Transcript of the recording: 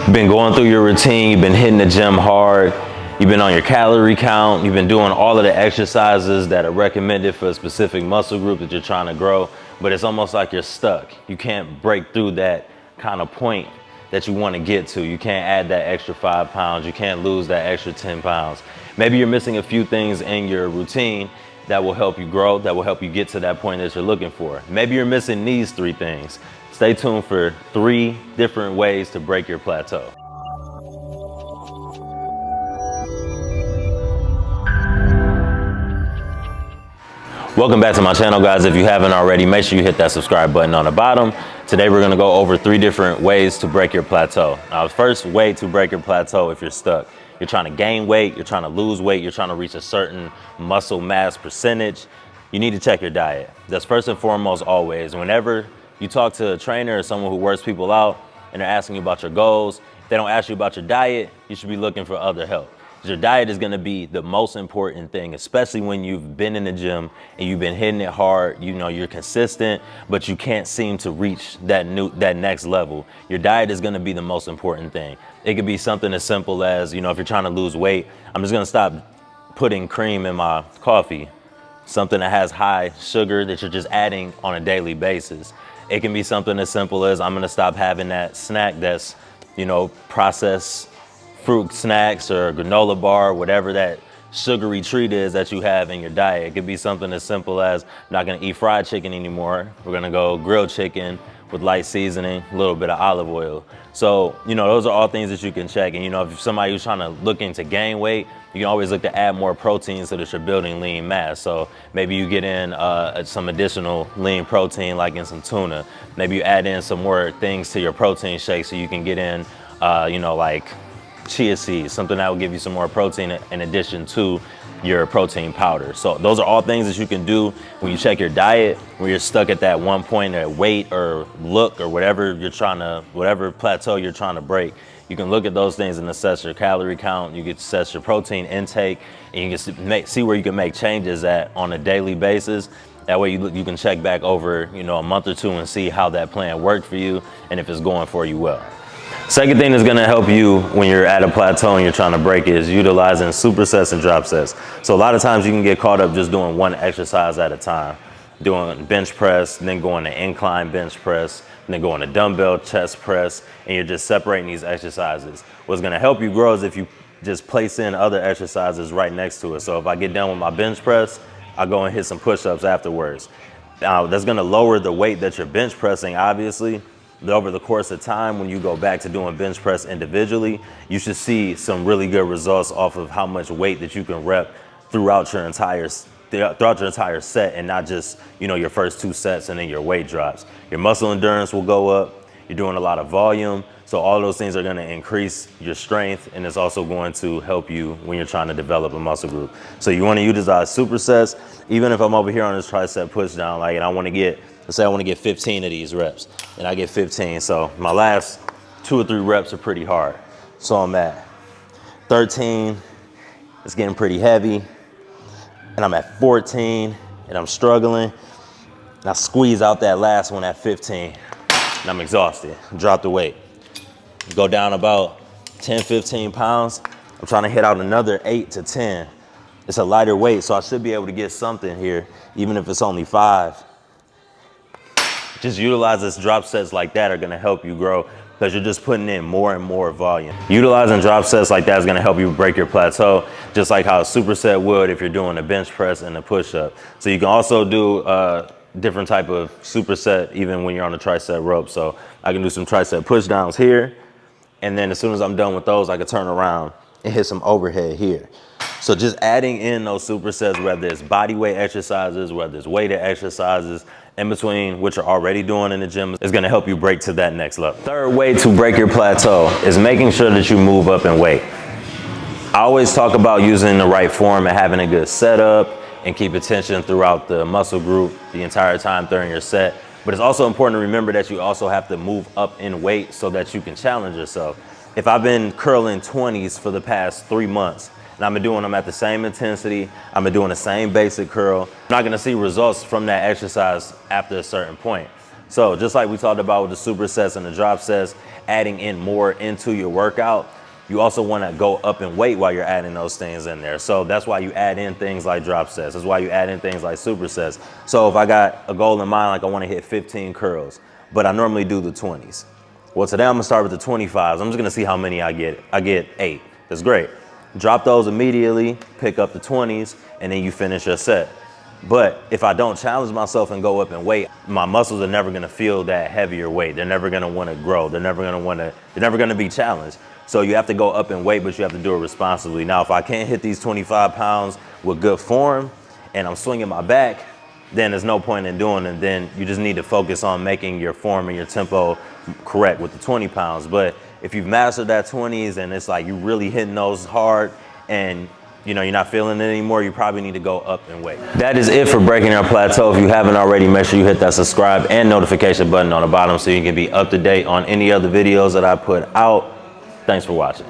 You've been going through your routine, you've been hitting the gym hard, you've been on your calorie count, you've been doing all of the exercises that are recommended for a specific muscle group that you're trying to grow, but it's almost like you're stuck. You can't break through that kind of point that you want to get to. You can't add that extra 5 pounds, you can't lose that extra 10 pounds. Maybe you're missing a few things in your routine that will help you grow, that will help you get to that point that you're looking for. Maybe you're missing these 3 things. Stay tuned for 3 different ways to break your plateau. Welcome back to my channel, guys. If you haven't already, make sure you hit that subscribe button on the bottom. Today we're gonna go over 3 different ways to break your plateau. Now, the first way to break your plateau, if you're stuck, you're trying to gain weight, you're trying to lose weight, you're trying to reach a certain muscle mass percentage, you need to check your diet. That's first and foremost always. Whenever you talk to a trainer or someone who works people out and they're asking you about your goals, if they don't ask you about your diet, you should be looking for other help. Your diet is gonna be the most important thing, especially when you've been in the gym and you've been hitting it hard, you know, you're consistent, but you can't seem to reach that next level. Your diet is gonna be the most important thing. It could be something as simple as, you know, if you're trying to lose weight, I'm just gonna stop putting cream in my coffee. Something that has high sugar that you're just adding on a daily basis. It can be something as simple as I'm gonna stop having that snack that's, you know, processed fruit snacks or granola bar, whatever that sugary treat is that you have in your diet. It could be something as simple as I'm not gonna eat fried chicken anymore. We're gonna go grilled chicken with light seasoning, a little bit of olive oil. So, you know, those are all things that you can check. And you know, if somebody who's trying to looking to gain weight, you can always look to add more protein so that you're building lean mass. So maybe you get in some additional lean protein, like in some tuna. Maybe you add in some more things to your protein shake so you can get in, you know, like chia seeds, something that will give you some more protein in addition to your protein powder. So those are all things that you can do when you check your diet, when you're stuck at that one point at weight or look or whatever plateau you're trying to break. You can look at those things and assess your calorie count. You can assess your protein intake, and you can see where you can make changes at on a daily basis. That way you can check back over, you know, a month or 2 and see how that plan worked for you and if it's going for you well. Second thing that's gonna help you when you're at a plateau and you're trying to break it is utilizing supersets and dropsets. So a lot of times you can get caught up just doing one exercise at a time, doing bench press, then going to incline bench press, and then going to dumbbell chest press, and you're just separating these exercises. What's gonna help you grow is if you just place in other exercises right next to it. So if I get done with my bench press, I go and hit some push-ups afterwards. Now that's gonna lower the weight that you're bench pressing, obviously. Over the course of time, when you go back to doing bench press individually, you should see some really good results off of how much weight that you can rep throughout your entire set, and not just, you know, your first 2 sets and then your weight drops. Your muscle endurance will go up. You're doing a lot of volume. So all those things are gonna increase your strength, and it's also going to help you when you're trying to develop a muscle group. So you wanna utilize supersets. Even if I'm over here on this tricep push down, like, and let's say I wanna get 15 of these reps, and I get 15. So my last 2 or 3 reps are pretty hard. So I'm at 13, it's getting pretty heavy, and I'm at 14, and I'm struggling, and I squeeze out that last one at 15, and I'm exhausted, drop the weight. Go down about 10, 15 pounds. I'm trying to hit out another 8 to 10. It's a lighter weight, so I should be able to get something here, even if it's only 5. Just utilize this drop sets like that are gonna help you grow, because you're just putting in more and more volume. Utilizing drop sets like that is gonna help you break your plateau, just like how a superset would if you're doing a bench press and a push-up. So you can also do different type of superset even when you're on a tricep rope. So I can do some tricep push downs here, and then as soon as I'm done with those, I can turn around and hit some overhead here. So just adding in those supersets, whether it's body weight exercises, whether it's weighted exercises, in between what you're already doing in the gym, is gonna help you break to that next level. Third way to break your plateau is making sure that you move up in weight. I always talk about using the right form and having a good setup and keep attention throughout the muscle group the entire time during your set. But it's also important to remember that you also have to move up in weight so that you can challenge yourself. If I've been curling 20s for the past 3 months, and I've been doing them at the same intensity, I've been doing the same basic curl, I'm not gonna see results from that exercise after a certain point. So just like we talked about with the supersets and the drop sets, adding in more into your workout, you also want to go up in weight while you're adding those things in there. So that's why you add in things like drop sets. That's why you add in things like supersets. So if I got a goal in mind, like I want to hit 15 curls, but I normally do the 20s. Well, today I'm gonna start with the 25s. I'm just gonna see how many I get. I get 8. That's great. Drop those immediately, pick up the 20s, and then you finish your set. But if I don't challenge myself and go up in weight, my muscles are never gonna feel that heavier weight. They're never gonna wanna grow. They're never gonna be challenged. So you have to go up in weight, but you have to do it responsibly. Now, if I can't hit these 25 pounds with good form and I'm swinging my back, then there's no point in doing it. Then you just need to focus on making your form and your tempo correct with the 20 pounds. But if you've mastered that 20s and it's like you really hitting those hard and you're not feeling it anymore, you probably need to go up in weight. That is it for breaking our plateau. If you haven't already, make sure you hit that subscribe and notification button on the bottom so you can be up to date on any other videos that I put out. Thanks for watching.